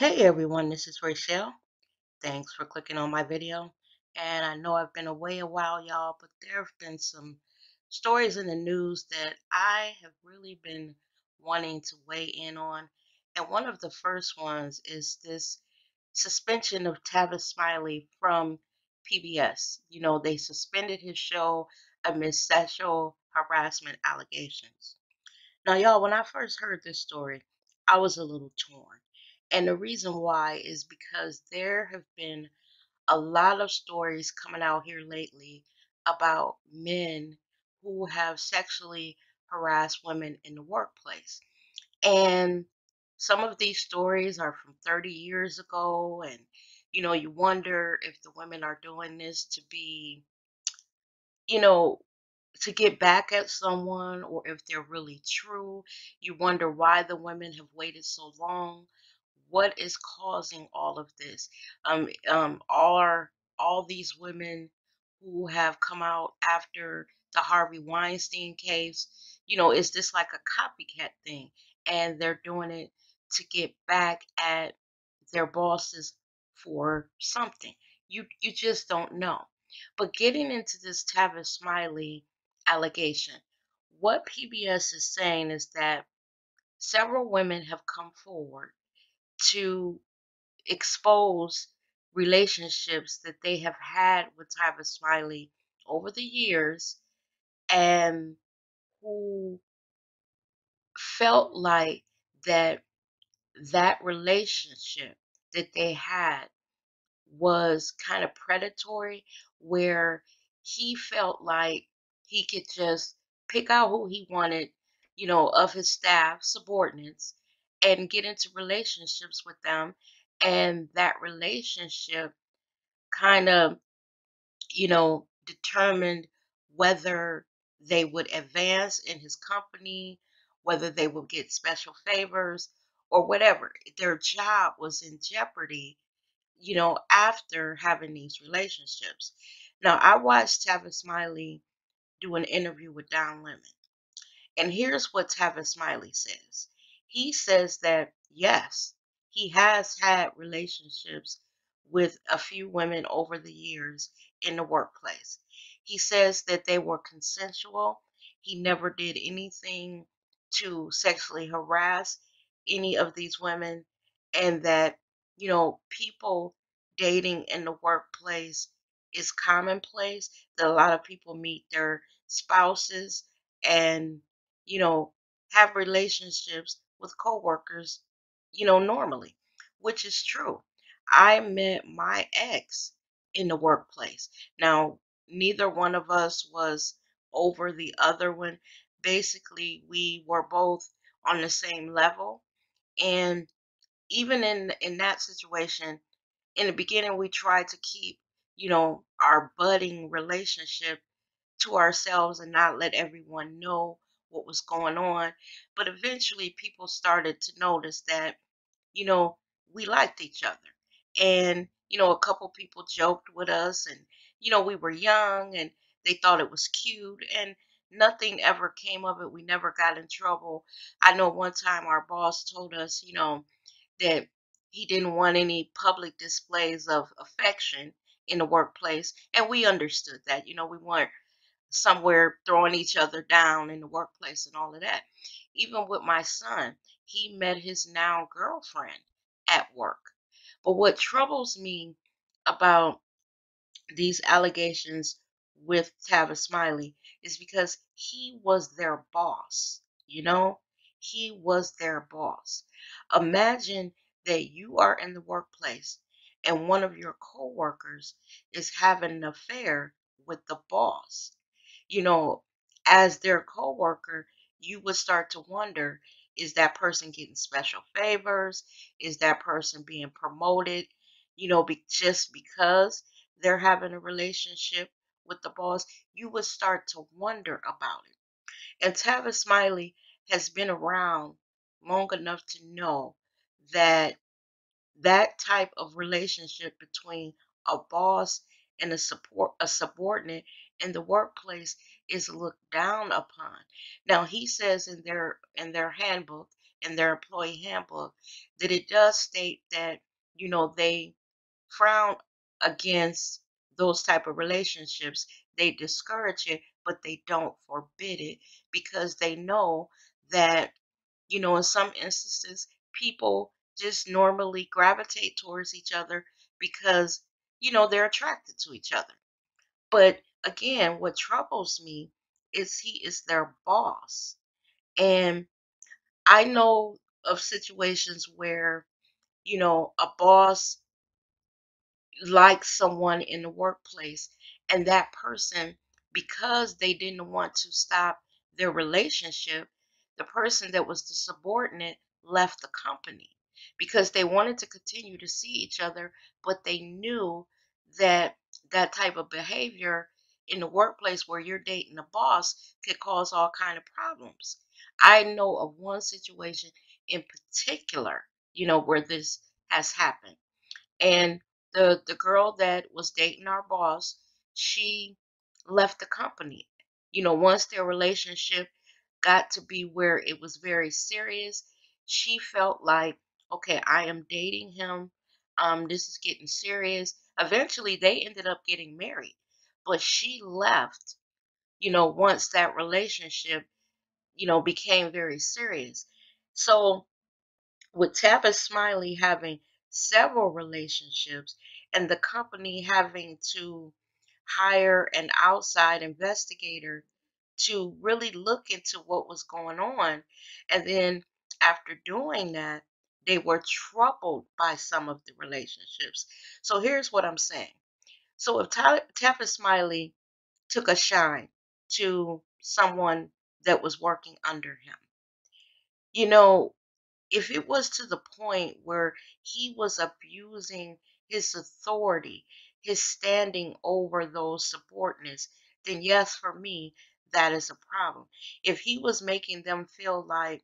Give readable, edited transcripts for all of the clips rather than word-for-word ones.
Hey everyone, this is Rachel. Thanks for clicking on my video. And I know I've been away a while, y'all, but there have been some stories in the news that I have really been wanting to weigh in on. And one of the first ones is this suspension of Tavis Smiley from PBS. They suspended his show amid sexual harassment allegations. Now, y'all, when I first heard this story, I was a little torn. And the reason why is because there have been a lot of stories coming out here lately about men who have sexually harassed women in the workplace. And some of these stories are from 30 years ago. And, you wonder if the women are doing this to be, you know, to get back at someone or if they're really true. You wonder why the women have waited so long. What is causing all of this? Are all these women who have come out after the Harvey Weinstein case, is this like a copycat thing? And they're doing it to get back at their bosses for something. You just don't know. But getting into this Tavis Smiley allegation, what PBS is saying is that several women have come forward to expose relationships that they have had with Tavis Smiley over the years and who felt like that that relationship that they had was kind of predatory, where he felt like he could just pick out who he wanted, of his staff, subordinates, and get into relationships with them. And that relationship kind of, determined whether they would advance in his company, whether they would get special favors or whatever. Their job was in jeopardy, after having these relationships. Now, I watched Tavis Smiley do an interview with Don Lemon, and here's what Tavis Smiley says. He says that, yes, he has had relationships with a few women over the years in the workplace. He says that they were consensual. He never did anything to sexually harass any of these women, and that, people dating in the workplace is commonplace, that a lot of people meet their spouses and, you know, have relationships with coworkers, normally, which is true. I met my ex in the workplace. Now, neither one of us was over the other one. Basically, we were both on the same level. And even in that situation, in the beginning, we tried to keep, our budding relationship to ourselves and not let everyone know what was going on. But eventually, people started to notice that, you know, we liked each other. And, a couple people joked with us, and, we were young and they thought it was cute, and nothing ever came of it. We never got in trouble. I know one time our boss told us, that he didn't want any public displays of affection in the workplace. And we understood that, we weren't somewhere throwing each other down in the workplace and all of that. Even with my son, he met his now girlfriend at work. But what troubles me about these allegations with Tavis Smiley is because he was their boss, He was their boss. Imagine that you are in the workplace and one of your coworkers is having an affair with the boss. You know, as their coworker, you would start to wonder, is that person getting special favors? Is that person being promoted, just because they're having a relationship with the boss? You would start to wonder about it. And Tavis Smiley has been around long enough to know that that type of relationship between a boss and a subordinate in the workplace is looked down upon. Now he says in their handbook, in their employee handbook that it does state that, they frown against those type of relationships. They discourage it, but they don't forbid it because they know that, in some instances, people just normally gravitate towards each other because, they're attracted to each other. But again, what troubles me is he is their boss. And I know of situations where, a boss like someone in the workplace, and that person, because they didn't want to stop their relationship, the person that was the subordinate left the company because they wanted to continue to see each other, but they knew that that type of behavior in the workplace where you're dating a boss could cause all kind of problems. I know of one situation in particular, where this has happened, and the girl that was dating our boss, she left the company. Once their relationship got to be where it was very serious, she felt like, okay, I am dating him. This is getting serious. Eventually, they ended up getting married, but she left. Once that relationship, became very serious. So with Tavis Smiley having several relationships and the company having to hire an outside investigator to really look into what was going on. And then after doing that, they were troubled by some of the relationships. So here's what I'm saying. So if Tavis Smiley took a shine to someone that was working under him, you know, if it was to the point where he was abusing his authority, his standing over those subordinates, then yes, for me, that is a problem. If he was making them feel like,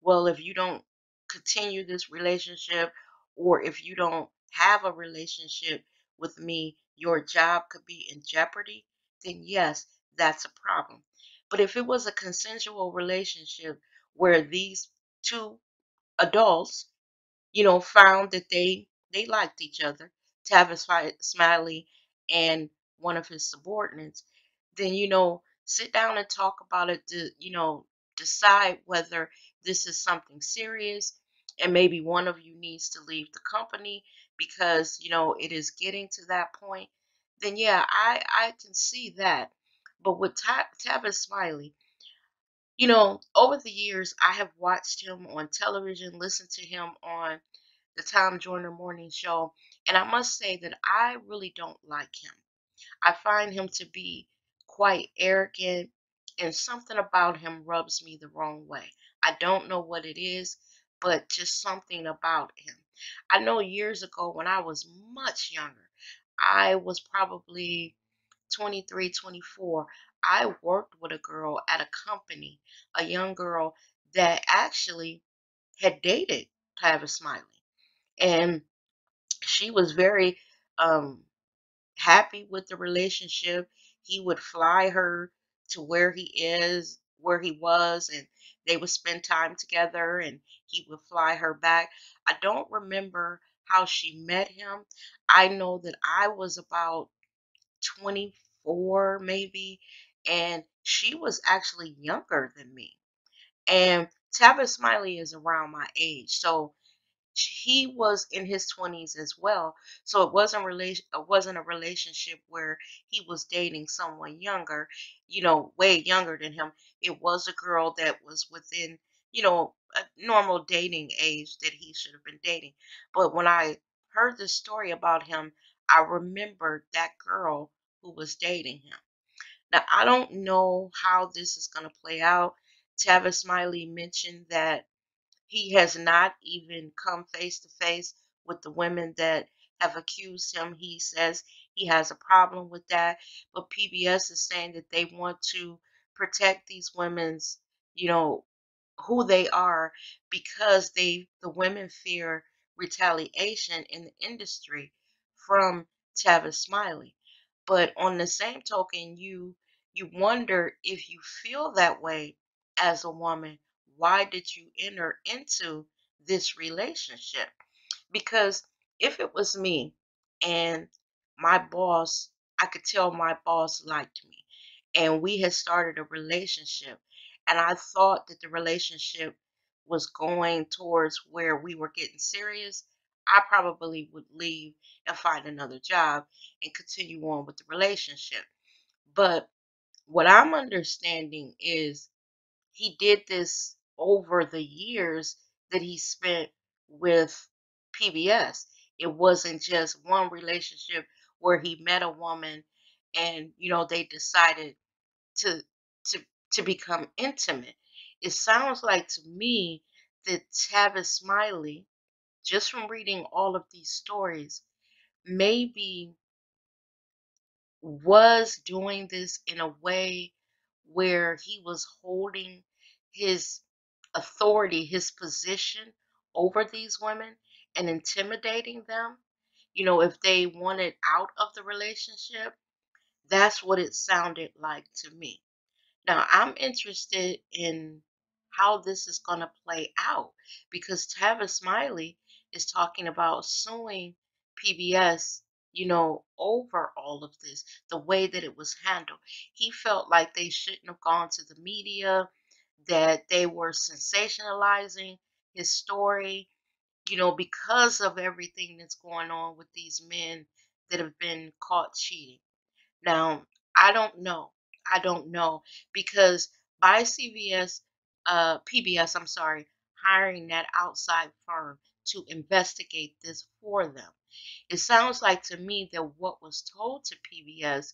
well, if you don't continue this relationship or if you don't have a relationship with me, your job could be in jeopardy, then yes, that's a problem. But if it was a consensual relationship where these two adults, found that they liked each other, Tavis Smiley and one of his subordinates, then sit down and talk about it to decide whether this is something serious and maybe one of you needs to leave the company because it is getting to that point. Then yeah, I can see that. But with Tavis Smiley, over the years, I have watched him on television, listened to him on the Tom Joyner Morning Show, and I must say that I really don't like him. I find him to be quite arrogant, and something about him rubs me the wrong way. I don't know what it is, but just something about him. I know years ago when I was much younger, I was probably 23, 24. I worked with a girl at a company, a young girl that actually had dated Tavis Smiley. And she was very um, happy with the relationship. He would fly her to where he was, and they would spend time together, and he would fly her back. I don't remember how she met him. I know that I was about 24 maybe, and she was actually younger than me. And Tavis Smiley is around my age. So he was in his 20s as well. So it wasn't a relationship where he was dating someone younger, way younger than him. It was a girl that was within, a normal dating age that he should have been dating. But when I heard the story about him, I remembered that girl who was dating him. Now, I don't know how this is going to play out. Tavis Smiley mentioned that he has not even come face to face with the women that have accused him. He says he has a problem with that. But PBS is saying that they want to protect these women's, you know, who they are because the women fear retaliation in the industry from Tavis Smiley. But on the same token, you wonder if you feel that way as a woman, why did you enter into this relationship? Because if it was me and my boss, I could tell my boss liked me and we had started a relationship and I thought that the relationship was going towards where we were getting serious, I probably would leave and find another job and continue on with the relationship. But what I'm understanding is he did this over the years that he spent with PBS. It wasn't just one relationship where he met a woman and they decided to to to become intimate. It sounds like to me that Tavis Smiley, just from reading all of these stories, maybe was doing this in a way where he was holding his authority, his position over these women and intimidating them. If they wanted out of the relationship, that's what it sounded like to me. Now, I'm interested in how this is going to play out because Tavis Smiley is talking about suing PBS, over all of this, the way that it was handled. He felt like they shouldn't have gone to the media, that they were sensationalizing his story, because of everything that's going on with these men that have been caught cheating. Now, I don't know. I don't know because by PBS, I'm sorry, hiring that outside firm to investigate this for them. It sounds like to me that what was told to PBS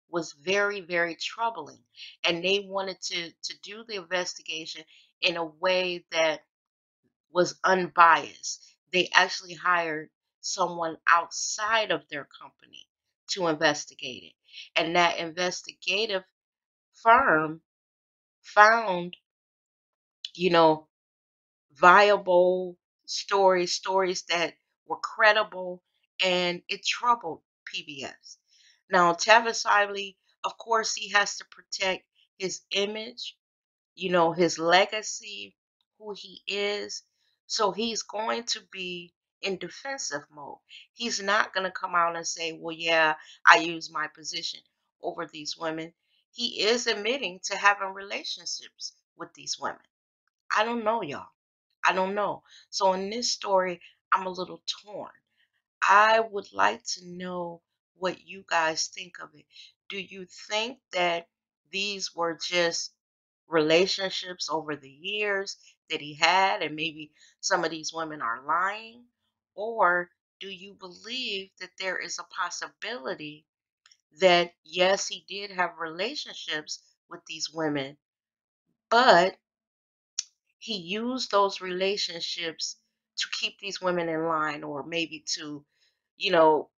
was very, very troubling, and they wanted to do the investigation in a way that was unbiased. They actually hired someone outside of their company to investigate it. And that investigative firm found, you know, viable stories that were credible, and it troubled PBS. Now, Tavis Smiley, of course, he has to protect his image, his legacy, who he is. So he's going to be in defensive mode. He's not going to come out and say, well, yeah, I use my position over these women. He is admitting to having relationships with these women. I don't know, y'all. I don't know. So in this story, I'm a little torn. I would like to know what you guys think of it. Do you think that these were just relationships over the years that he had, and maybe some of these women are lying? Or do you believe that there is a possibility that, yes, he did have relationships with these women, but he used those relationships to keep these women in line, or maybe to, you know,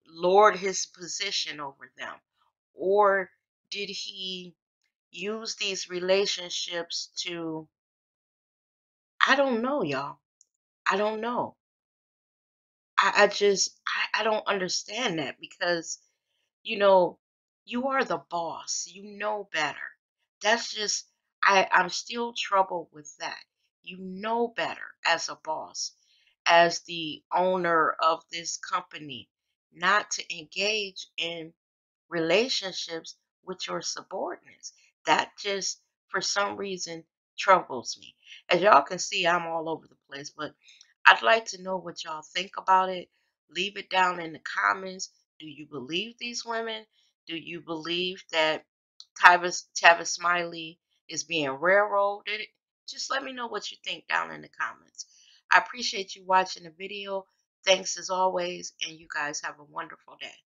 lord his position over them? Or did he use these relationships to, I don't know, y'all. I don't know. I don't understand that because, you know, you are the boss. You know better. That's just, I'm still troubled with that. You know better as a boss, as the owner of this company, not to engage in relationships with your subordinates. That just, for some reason, troubles me. As y'all can see, I'm all over the place, but I'd like to know what y'all think about it. Leave it down in the comments. Do you believe these women? Do you believe that Tavis Smiley is being railroaded? Just let me know what you think down in the comments. I appreciate you watching the video. Thanks as always, and you guys have a wonderful day.